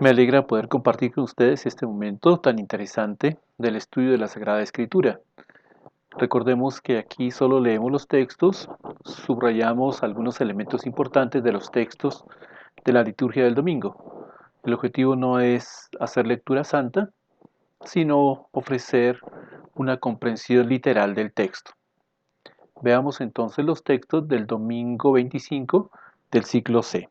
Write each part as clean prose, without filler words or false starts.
Me alegra poder compartir con ustedes este momento tan interesante del estudio de la Sagrada Escritura. Recordemos que aquí solo leemos los textos, subrayamos algunos elementos importantes de los textos de la liturgia del domingo. El objetivo no es hacer lectura santa, sino ofrecer una comprensión literal del texto. Veamos entonces los textos del domingo 25 del ciclo C.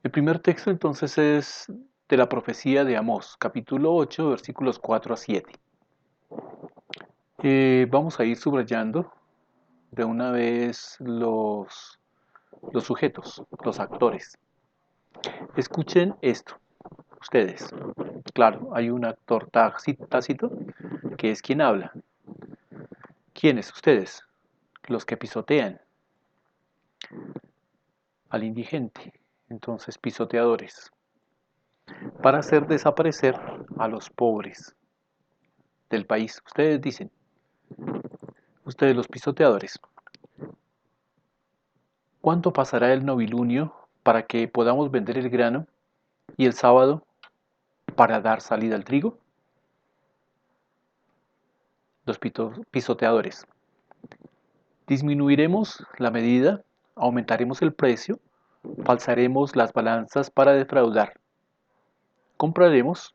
El primer texto entonces es de la profecía de Amós, capítulo 8, versículos 4 a 7. Vamos a ir subrayando de una vez los sujetos, los actores. Escuchen esto, ustedes. Claro, hay un actor tácito que es quien habla. ¿Quiénes? Ustedes, los que pisotean al indigente, entonces pisoteadores, para hacer desaparecer a los pobres del país. Ustedes dicen, ustedes los pisoteadores, ¿cuánto pasará el novilunio para que podamos vender el grano y el sábado para dar salida al trigo? Los pisoteadores. Disminuiremos la medida, aumentaremos el precio, falsaremos las balanzas para defraudar. Compraremos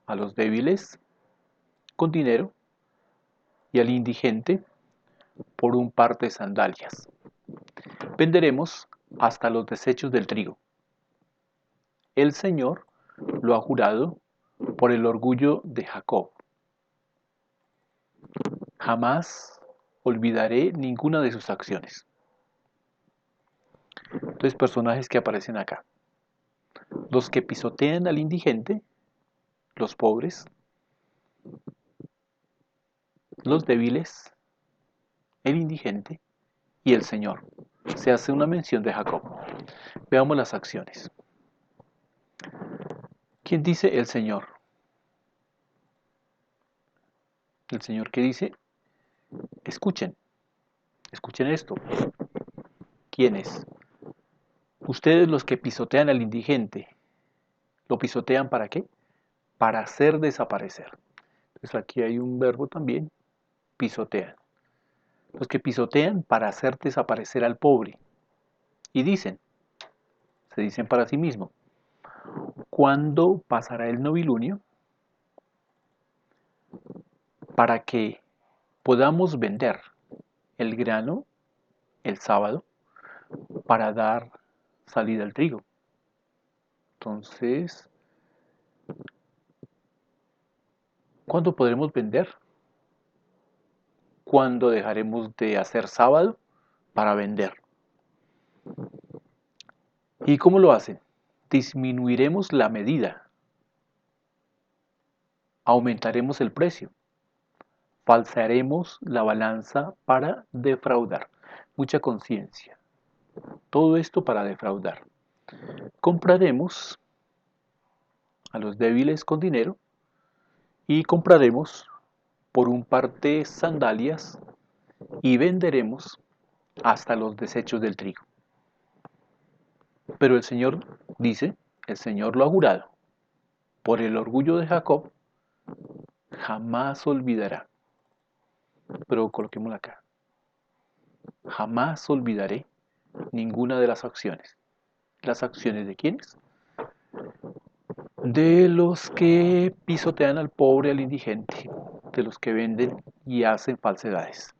a los débiles con dinero y al indigente por un par de sandalias. Venderemos hasta los desechos del trigo. El Señor lo ha jurado por el orgullo de Jacob. Jamás olvidaré ninguna de sus acciones. Entonces, personajes que aparecen acá. Los que pisotean al indigente, los pobres, los débiles, el indigente y el Señor. Se hace una mención de Jacob. Veamos las acciones. ¿Quién dice el Señor? El Señor que dice, escuchen, escuchen esto. ¿Quiénes? Ustedes los que pisotean al indigente, ¿lo pisotean para qué? Para hacer desaparecer. Entonces aquí hay un verbo también, pisotean. Los que pisotean para hacer desaparecer al pobre. Y dicen, se dicen para sí mismos, ¿cuándo pasará el novilunio? Para que podamos vender el grano el sábado para dar salida al trigo. Entonces, ¿cuándo podremos vender? ¿Cuándo dejaremos de hacer sábado para vender? ¿Y cómo lo hacen? Disminuiremos la medida, aumentaremos el precio, falsearemos la balanza para defraudar. Mucha conciencia. Todo esto para defraudar. Compraremos a los débiles con dinero y compraremos por un par de sandalias y venderemos hasta los desechos del trigo. Pero el Señor dice, el Señor lo ha jurado, por el orgullo de Jacob, jamás olvidará. Pero coloquémosla acá. Jamás olvidaré ninguna de las acciones. ¿Las acciones de quiénes? De los que pisotean al pobre, al indigente, de los que venden y hacen falsedades.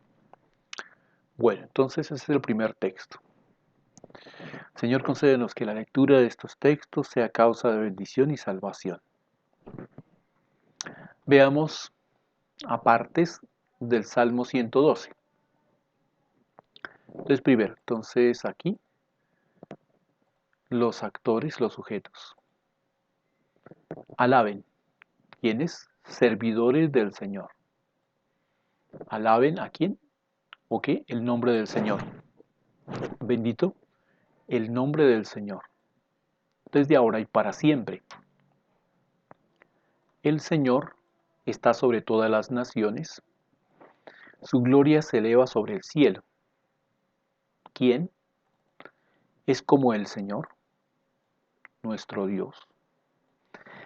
Bueno, entonces ese es el primer texto. Señor, concédenos que la lectura de estos textos sea causa de bendición y salvación. Veamos apartes del Salmo 112. Entonces, primero, entonces aquí, los actores, los sujetos. Alaben. ¿Quiénes? Servidores del Señor. Alaben a quién? ¿O qué? El nombre del Señor. Bendito el nombre del Señor, desde ahora y para siempre. El Señor está sobre todas las naciones, su gloria se eleva sobre el cielo. ¿Quién? es como el Señor, nuestro Dios,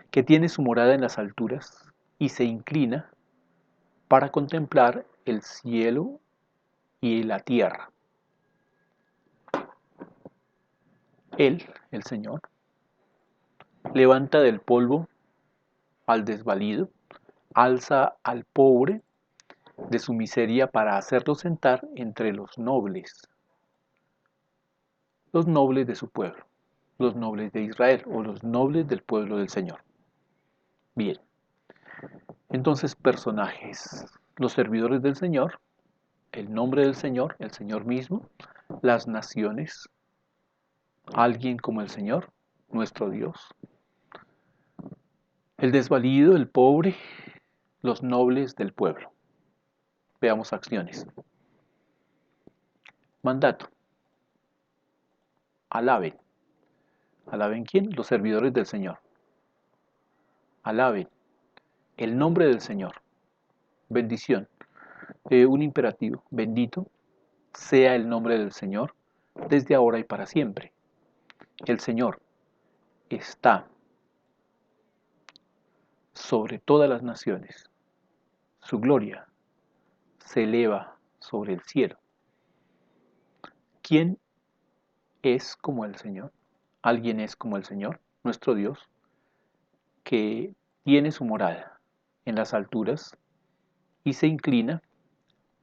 que tiene su morada en las alturas y se inclina para contemplar el cielo y la tierra. Él, el Señor, levanta del polvo al desvalido, alza al pobre de su miseria para hacerlo sentar entre los nobles de su pueblo, los nobles de Israel o los nobles del pueblo del Señor. Bien, entonces personajes, los servidores del Señor, el nombre del Señor, el Señor mismo, las naciones, alguien como el Señor, nuestro Dios, el desvalido, el pobre, los nobles del pueblo. Veamos acciones. Mandato. Alaben. ¿Alaben quién? Los servidores del Señor. Alaben el nombre del Señor. Bendición. Un imperativo. Bendito sea el nombre del Señor desde ahora y para siempre. El Señor está sobre todas las naciones. Su gloria se eleva sobre el cielo. ¿Quién es como el Señor? Alguien es como el Señor, nuestro Dios, que tiene su morada en las alturas y se inclina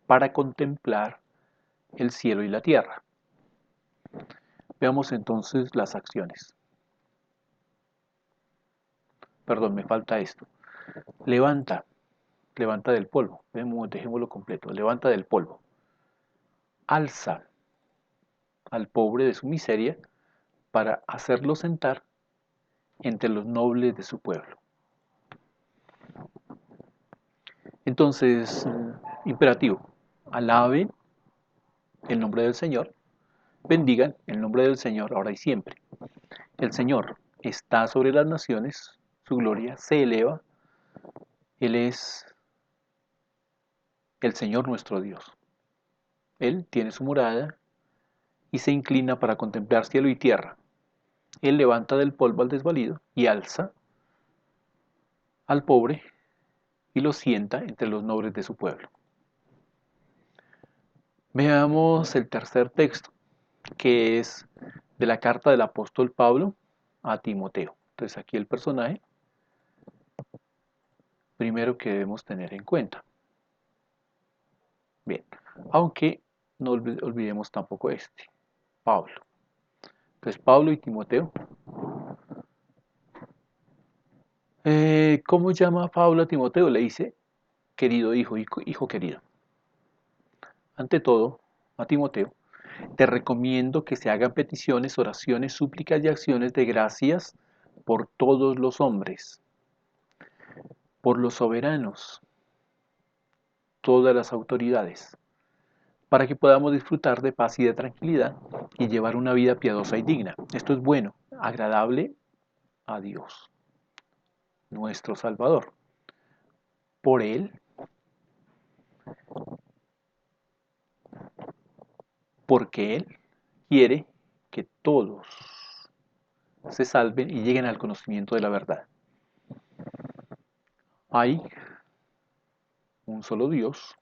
para contemplar el cielo y la tierra. Veamos entonces las acciones. Perdón, me falta esto. Levanta, levanta del polvo. Dejémoslo completo. Levanta del polvo. Alza al pobre de su miseria para hacerlo sentar entre los nobles de su pueblo. Entonces, imperativo. Alaben el nombre del Señor. Bendigan el nombre del Señor ahora y siempre. El Señor está sobre las naciones, su gloria se eleva. Él es el Señor nuestro Dios. Él tiene su morada y se inclina para contemplar cielo y tierra. Él levanta del polvo al desvalido y alza al pobre y lo sienta entre los nobles de su pueblo. Veamos el tercer texto, que es de la carta del apóstol Pablo a Timoteo. Entonces aquí el personaje primero que debemos tener en cuenta. Bien, aunque no olvidemos tampoco este, Pablo. Entonces Pablo y Timoteo. ¿Cómo llama Pablo a Timoteo? Le dice, querido hijo, hijo querido. Ante todo, a Timoteo, te recomiendo que se hagan peticiones, oraciones, súplicas y acciones de gracias por todos los hombres, por los soberanos, todas las autoridades, para que podamos disfrutar de paz y de tranquilidad y llevar una vida piadosa y digna. Esto es bueno, agradable a Dios, nuestro Salvador. Por Él, porque Él quiere que todos se salven y lleguen al conocimiento de la verdad. Hay un solo Dios,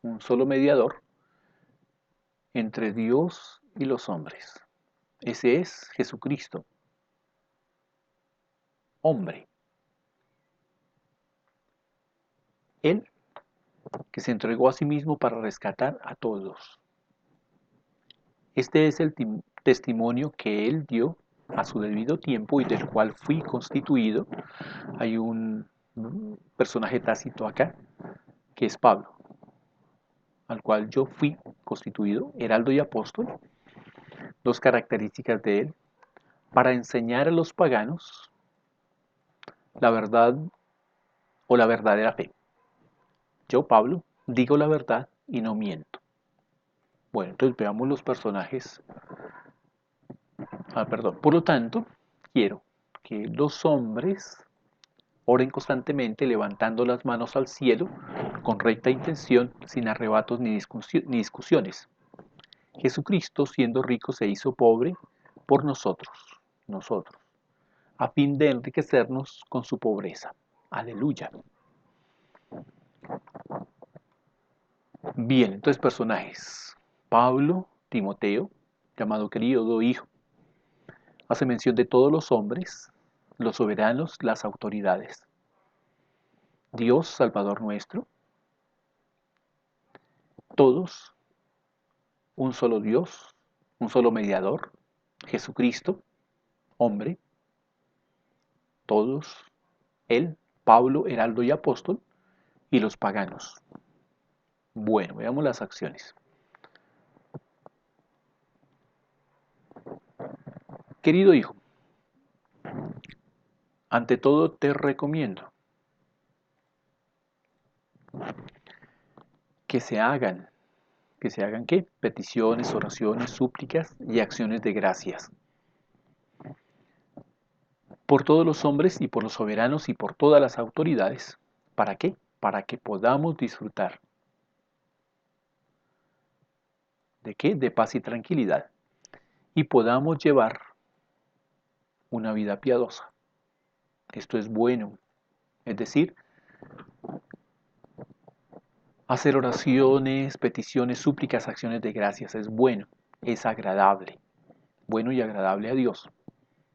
un solo mediador entre Dios y los hombres. Ese es Jesucristo, hombre. Él que se entregó a sí mismo para rescatar a todos. Este es el testimonio que Él dio a su debido tiempo y del cual fui constituido. Hay un personaje tácito acá, que es Pablo, al cual yo fui constituido, heraldo y apóstol, dos características de él, para enseñar a los paganos la verdad o la verdadera fe. Yo, Pablo, digo la verdad y no miento. Bueno, entonces veamos los personajes. Perdón. Por lo tanto, quiero que los hombres oren constantemente levantando las manos al cielo con recta intención, sin arrebatos ni discusiones. Jesucristo, siendo rico, se hizo pobre por nosotros, a fin de enriquecernos con su pobreza. Aleluya. Bien, entonces personajes. Pablo, Timoteo, llamado querido hijo. Hace mención de todos los hombres, los soberanos, las autoridades. Dios, Salvador nuestro. Todos, un solo Dios, un solo mediador, Jesucristo, hombre. Todos, él, Pablo, heraldo y apóstol, y los paganos. Bueno, veamos las acciones. Querido hijo, ante todo te recomiendo que se hagan, ¿qué? Peticiones, oraciones, súplicas y acciones de gracias. Por todos los hombres y por los soberanos y por todas las autoridades. ¿Para qué? Para que podamos disfrutar. ¿De qué? De paz y tranquilidad. Y podamos llevar una vida piadosa. Esto es bueno. Es decir, hacer oraciones, peticiones, súplicas, acciones de gracias es bueno, es agradable. Bueno y agradable a Dios.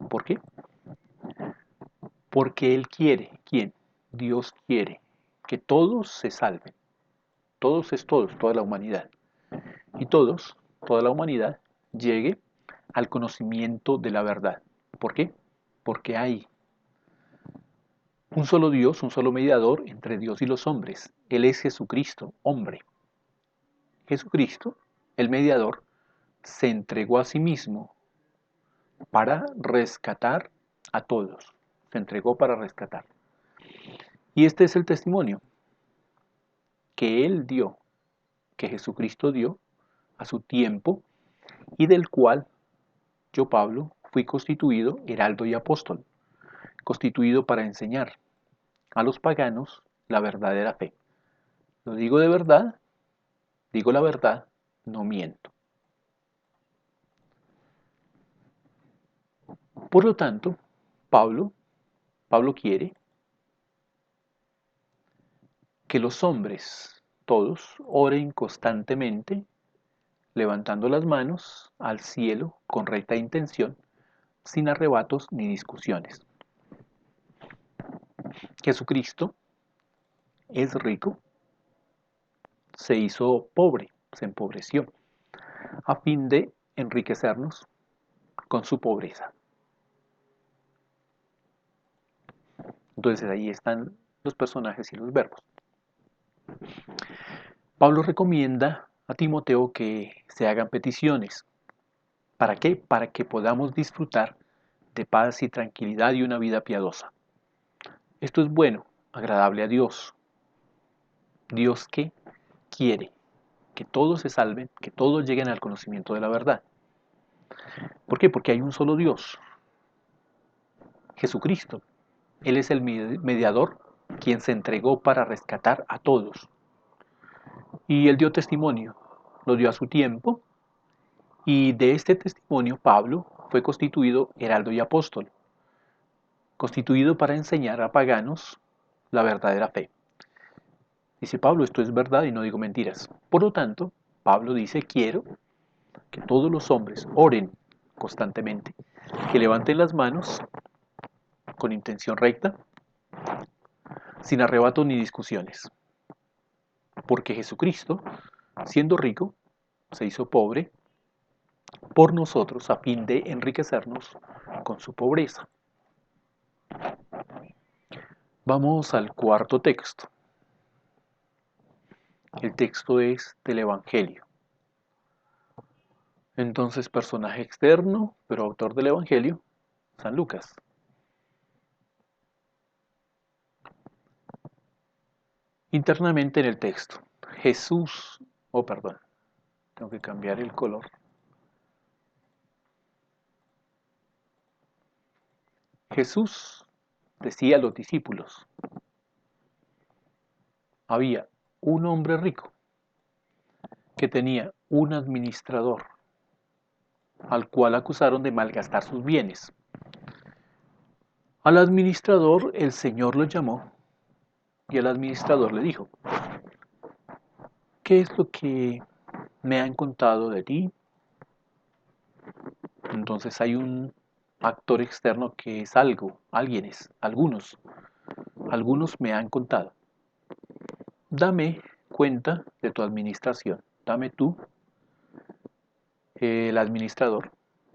¿Por qué? Porque Él quiere, ¿quién? Dios quiere que todos se salven. Todos es todos, toda la humanidad. Y todos, toda la humanidad, llegue al conocimiento de la verdad. ¿Por qué? Porque hay un solo Dios, un solo mediador entre Dios y los hombres. Él es Jesucristo, hombre. Jesucristo, el mediador, se entregó a sí mismo para rescatar a todos. Se entregó para rescatar. Y este es el testimonio que Él dio, que Jesucristo dio a su tiempo y del cual yo, Pablo, fui constituido heraldo y apóstol, constituido para enseñar a los paganos la verdadera fe. Lo digo de verdad, digo la verdad, no miento. Por lo tanto, Pablo quiere que los hombres, todos, oren constantemente, levantando las manos al cielo con recta intención, sin arrebatos ni discusiones. Jesucristo es rico, se hizo pobre, se empobreció, a fin de enriquecernos con su pobreza. Entonces ahí están los personajes y los verbos. Pablo recomienda a Timoteo que se hagan peticiones. ¿Para qué? Para que podamos disfrutar de paz y tranquilidad y una vida piadosa. Esto es bueno, agradable a Dios. Dios que quiere que todos se salven, que todos lleguen al conocimiento de la verdad. ¿Por qué? Porque hay un solo Dios, Jesucristo. Él es el mediador, quien se entregó para rescatar a todos. Y él dio testimonio, lo dio a su tiempo, y de este testimonio Pablo fue constituido heraldo y apóstol, constituido para enseñar a paganos la verdadera fe. Dice Pablo, esto es verdad y no digo mentiras. Por lo tanto, Pablo dice, quiero que todos los hombres oren constantemente, que levanten las manos con intención recta, sin arrebatos ni discusiones. Porque Jesucristo, siendo rico, se hizo pobre por nosotros a fin de enriquecernos con su pobreza. Vamos al cuarto texto. El texto es del Evangelio. Entonces, personaje externo, pero autor del Evangelio, San Lucas. Internamente en el texto, Jesús, perdón, tengo que cambiar el color. Jesús decía a los discípulos, había un hombre rico que tenía un administrador, al cual acusaron de malgastar sus bienes. Al administrador el Señor lo llamó y el administrador le dijo: ¿qué es lo que me han contado de ti? Entonces hay un actor externo que es algo, alguienes, algunos me han contado. Dame cuenta de tu administración, dame tú, el administrador,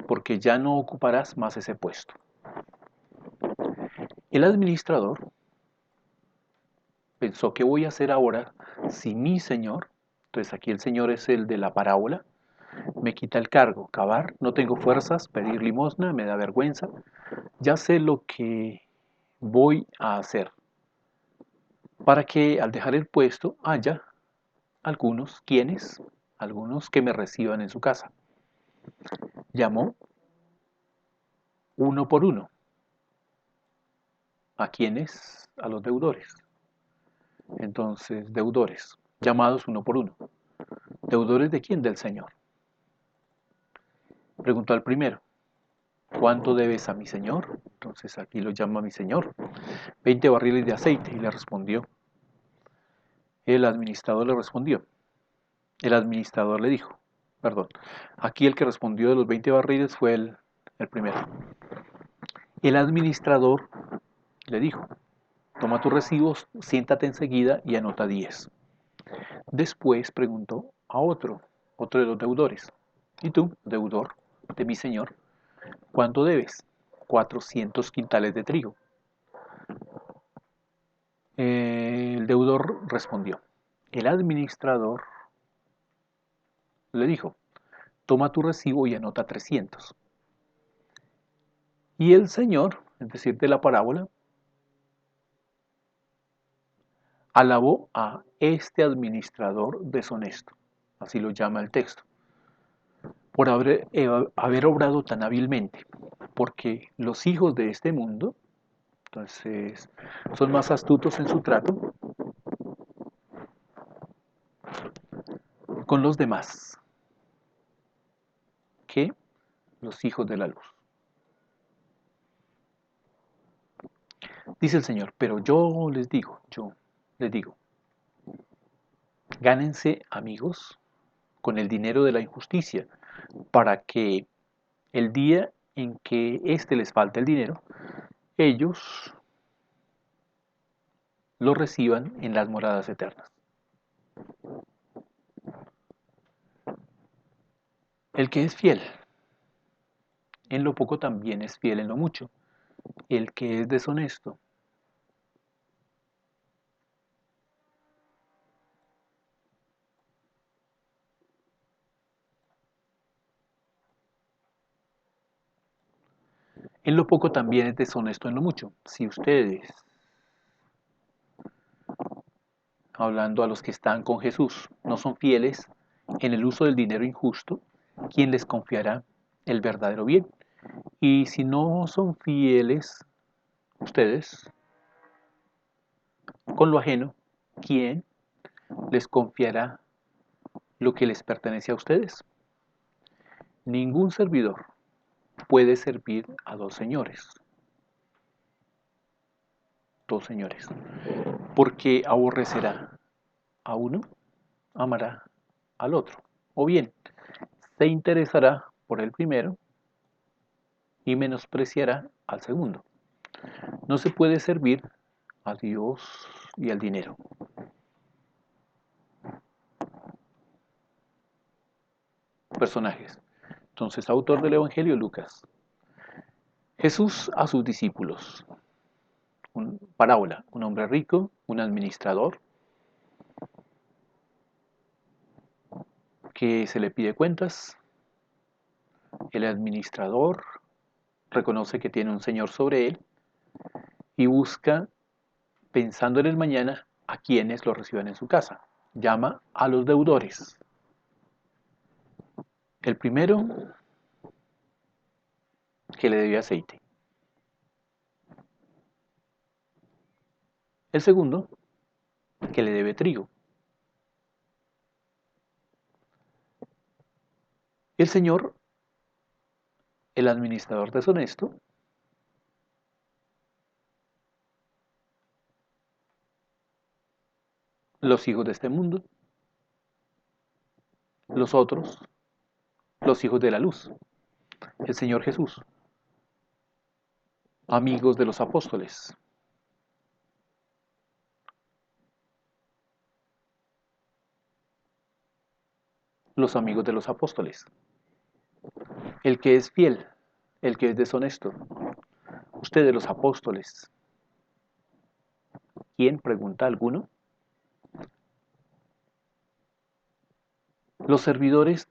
porque ya no ocuparás más ese puesto. El administrador pensó: ¿qué voy a hacer ahora si mi señor, entonces aquí el señor es el de la parábola, me quita el cargo? Cavar, no tengo fuerzas, pedir limosna, me da vergüenza, ya sé lo que voy a hacer para que al dejar el puesto haya algunos que me reciban en su casa. Llamó uno por uno. ¿A quiénes? A los deudores. Entonces, deudores, llamados uno por uno. ¿Deudores de quién? Del Señor. Preguntó al primero: ¿cuánto debes a mi señor? Entonces aquí lo llama mi señor: 20 barriles de aceite. Y le respondió, el administrador le respondió, el administrador le dijo, perdón, aquí el que respondió de los 20 barriles fue el primero. El administrador le dijo: toma tus recibos, siéntate enseguida y anota 10. Después preguntó a otro de los deudores: ¿y tú, deudor de mi señor, cuánto debes? 400 quintales de trigo. El deudor respondió. El administrador le dijo: toma tu recibo y anota 300. Y el señor, es decir, de la parábola, alabó a este administrador deshonesto, así lo llama el texto, por haber obrado tan hábilmente, porque los hijos de este mundo, entonces, son más astutos en su trato con los demás que los hijos de la luz. Dice el Señor: pero yo les digo, gánense amigos con el dinero de la injusticia, para que el día en que éste les falte el dinero, ellos lo reciban en las moradas eternas. El que es fiel en lo poco también es fiel en lo mucho. El que es deshonesto en lo poco también es deshonesto en lo mucho. Si ustedes, hablando a los que están con Jesús, no son fieles en el uso del dinero injusto, ¿quién les confiará el verdadero bien? Y si no son fieles ustedes con lo ajeno, ¿quién les confiará lo que les pertenece a ustedes? Ningún servidor puede servir a dos señores, porque aborrecerá a uno, amará al otro, o bien se interesará por el primero y menospreciará al segundo. No se puede servir a Dios y al dinero. Personajes. Entonces, autor del Evangelio Lucas. Jesús a sus discípulos. Parábola: un hombre rico, un administrador, que se le pide cuentas. El administrador reconoce que tiene un señor sobre él y busca, pensando en el mañana, a quienes lo reciban en su casa. Llama a los deudores. El primero, que le debe aceite. El segundo, que le debe trigo. El Señor, el administrador deshonesto, los hijos de este mundo, los otros, los hijos de la luz, el Señor Jesús, amigos de los apóstoles, los amigos de los apóstoles, el que es fiel, el que es deshonesto, ustedes los apóstoles. ¿Quién? Pregunta alguno. Los servidores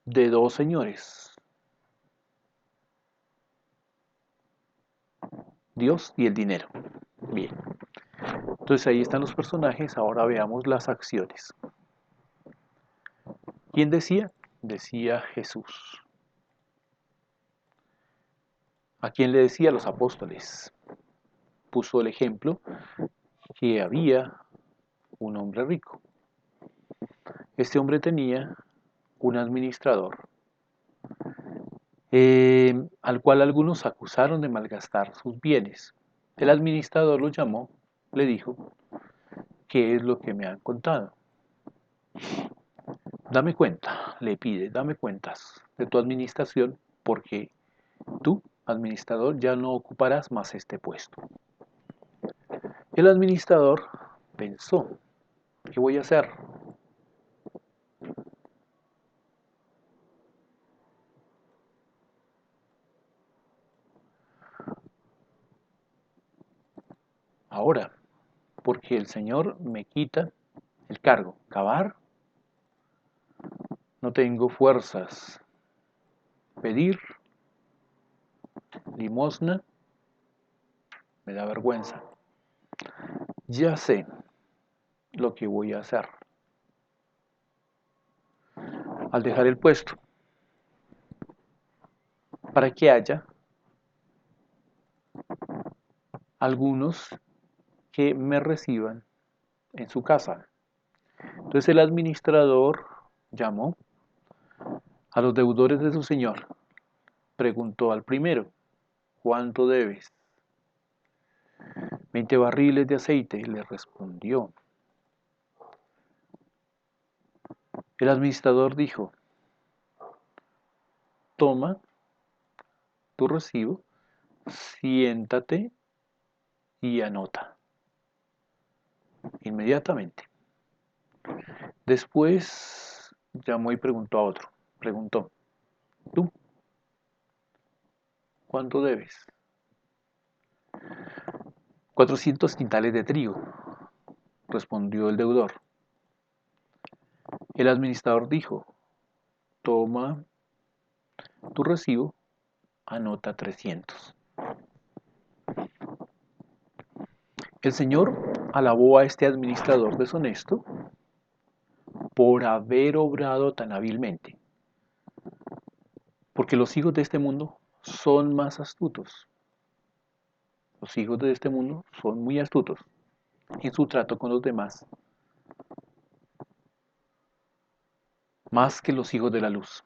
de dos señores, Dios y el dinero. Bien, entonces ahí están los personajes, ahora veamos las acciones. ¿Quién decía? Decía Jesús. ¿A quién le decía? Los apóstoles. Puso el ejemplo que había un hombre rico. Este hombre tenía un administrador, al cual algunos acusaron de malgastar sus bienes. El administrador lo llamó, le dijo, ¿qué es lo que me han contado? Dame cuenta, le pide, dame cuentas de tu administración, porque tú, administrador, ya no ocuparás más este puesto. El administrador pensó, ¿qué voy a hacer? Ahora, porque el Señor me quita el cargo. Cavar, no tengo fuerzas. Pedir limosna, me da vergüenza. Ya sé lo que voy a hacer. Al dejar el puesto, para que haya algunos que me reciban en su casa. Entonces el administrador llamó a los deudores de su señor. Preguntó al primero, ¿cuánto debes? 20 barriles de aceite, le respondió. El administrador dijo, toma tu recibo, siéntate y anota. Inmediatamente. Después llamó y preguntó a otro. Preguntó, ¿tú cuánto debes? 400 quintales de trigo, respondió el deudor. El administrador dijo, toma tu recibo, anota 300. El Señor alabó a este administrador deshonesto por haber obrado tan hábilmente, porque los hijos de este mundo son más astutos. Los hijos de este mundo son muy astutos en su trato con los demás, más que los hijos de la luz.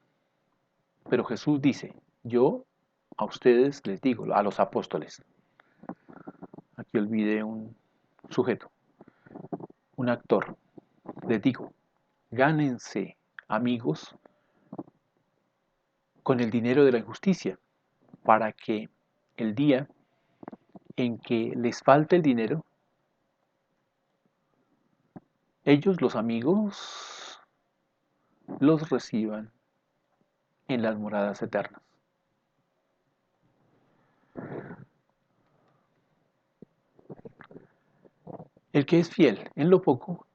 Pero Jesús dice, yo a ustedes les digo, a los apóstoles, aquí olvidé un sujeto, un actor, les digo, gánense amigos con el dinero de la injusticia, para que el día en que les falte el dinero, ellos, los amigos, los reciban en las moradas eternas. El que es fiel en lo poco,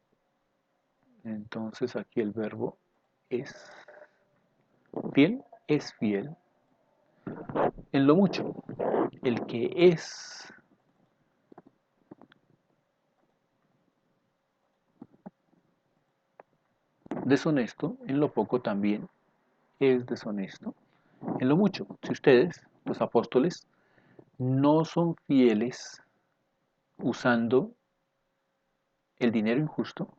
entonces aquí el verbo es fiel, es fiel en lo mucho. El que es deshonesto en lo poco también es deshonesto en lo mucho. Si ustedes, los apóstoles, no son fieles usando el dinero injusto,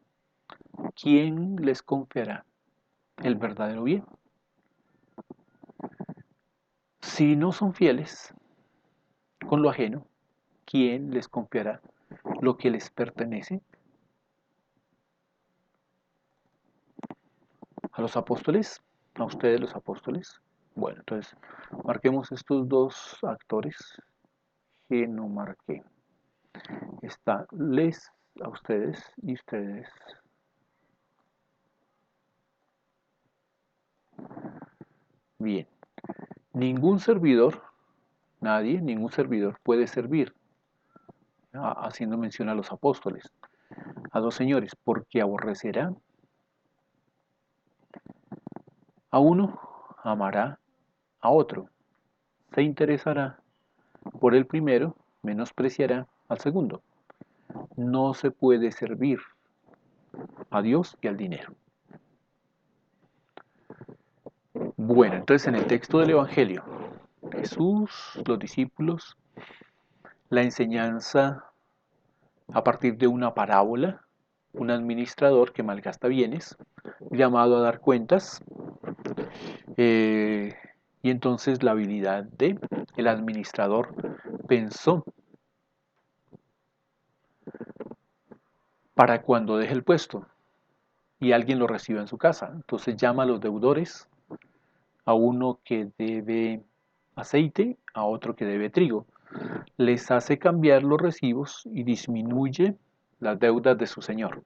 ¿quién les confiará el verdadero bien? Si no son fieles con lo ajeno, ¿quién les confiará lo que les pertenece? ¿A los apóstoles? ¿A ustedes los apóstoles? Bueno, entonces marquemos estos dos actores que no marqué. Está les a ustedes y ustedes. Bien. Ningún servidor, nadie, ningún servidor puede servir, haciendo mención a los apóstoles, a dos señores, porque aborrecerá a uno, amará a otro, se interesará por el primero, menospreciará al segundo. No se puede servir a Dios y al dinero. Bueno, entonces en el texto del Evangelio, Jesús, los discípulos, la enseñanza a partir de una parábola, un administrador que malgasta bienes, llamado a dar cuentas, eh, y entonces la habilidad de el administrador pensó para cuando deje el puesto y alguien lo reciba en su casa. Entonces llama a los deudores, a uno que debe aceite, a otro que debe trigo. Les hace cambiar los recibos y disminuye las deudas de su señor.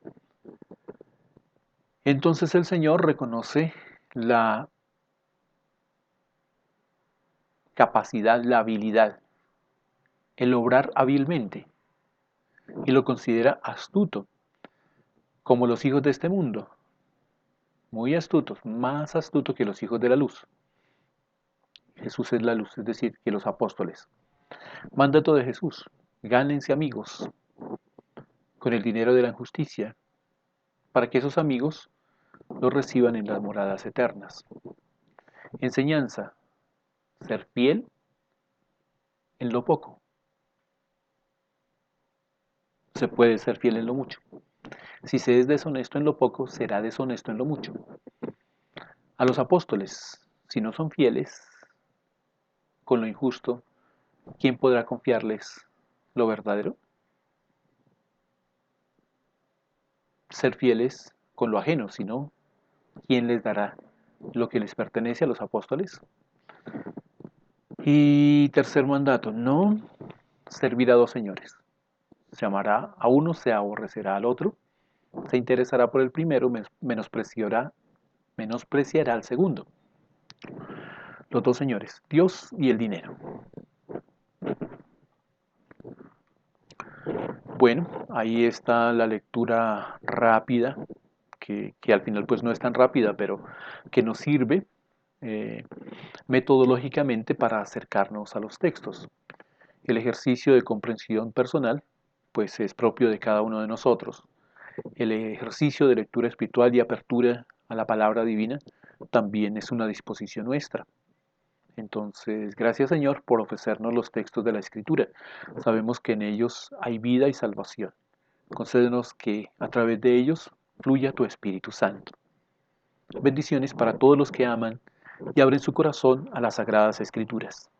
Entonces el señor reconoce la capacidad, la habilidad, el obrar hábilmente y lo considera astuto, como los hijos de este mundo, muy astutos, más astuto que los hijos de la luz. Jesús es la luz, es decir, que los apóstoles. Mandato de Jesús, gánense amigos con el dinero de la injusticia, para que esos amigos los reciban en las moradas eternas. Enseñanza, ser fiel en lo poco. Se puede ser fiel en lo mucho. Si se es deshonesto en lo poco, será deshonesto en lo mucho. A los apóstoles, si no son fieles con lo injusto, ¿quién podrá confiarles lo verdadero? Ser fieles con lo ajeno, si no, ¿quién les dará lo que les pertenece a los apóstoles? Y tercer mandato, no servir a dos señores. Se amará a uno, se aborrecerá al otro, se interesará por el primero, menospreciará al segundo. Los dos señores, Dios y el dinero. Bueno, ahí está la lectura rápida, que al final pues no es tan rápida, pero que nos sirve eh, metodológicamente para acercarnos a los textos. El ejercicio de comprensión personal pues es propio de cada uno de nosotros. El ejercicio de lectura espiritual y apertura a la palabra divina también es una disposición nuestra. Entonces, gracias Señor por ofrecernos los textos de la Escritura. Sabemos que en ellos hay vida y salvación. Concédenos que a través de ellos fluya tu Espíritu Santo. Bendiciones para todos los que aman y abren su corazón a las Sagradas Escrituras.